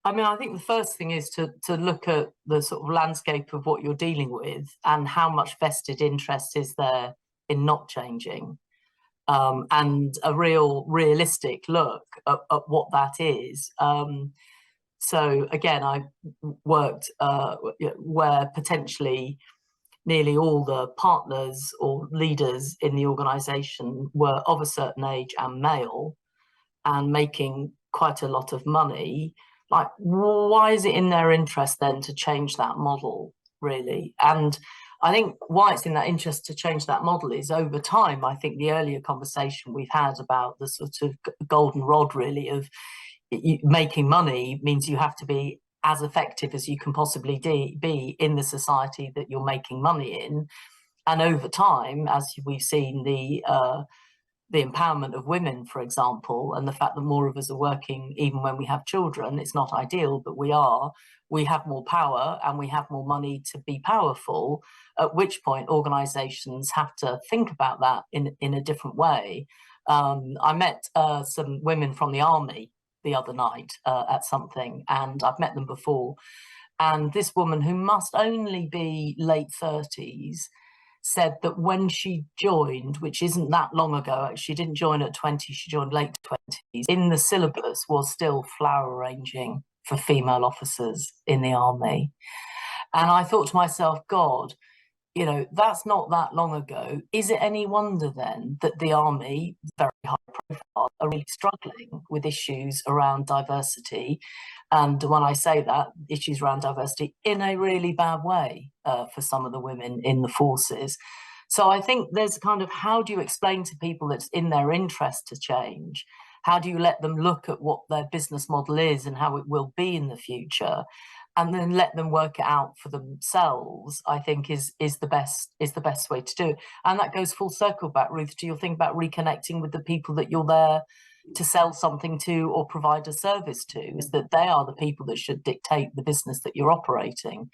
I mean, I think the first thing is to look at the sort of landscape of what you're dealing with and how much vested interest is there in not changing, and a realistic look at what that is. So again, I worked where potentially nearly all the partners or leaders in the organisation were of a certain age and male and making quite a lot of money. Like, why is it in their interest then to change that model, really? And I think why it's in that interest to change that model is over time, I think the earlier conversation we've had about the sort of golden rod, really, of making money means you have to be as effective as you can possibly be in the society that you're making money in. And over time, as we've seen, the empowerment of women, for example, and the fact that more of us are working even when we have children, it's not ideal, but we have more power and we have more money to be powerful, at which point organisations have to think about that in a different way. I met some women from the army the other night at something, and I've met them before. And this woman, who must only be late 30s, said that when she joined, which isn't that long ago, she didn't join at 20, she joined late 20s, in the syllabus was still flower arranging for female officers in the army. And I thought to myself, God, you know, that's not that long ago. Is it any wonder then that the army, very high profile, are really struggling with issues around diversity? And when I say that, issues around diversity in a really bad way for some of the women in the forces. So I think there's kind of, how do you explain to people it's in their interest to change? How do you let them look at what their business model is and how it will be in the future? And then let them work it out for themselves, I think is the best way to do it. And that goes full circle back, Ruth, to your thing about reconnecting with the people that you're there to sell something to or provide a service to, is that they are the people that should dictate the business that you're operating.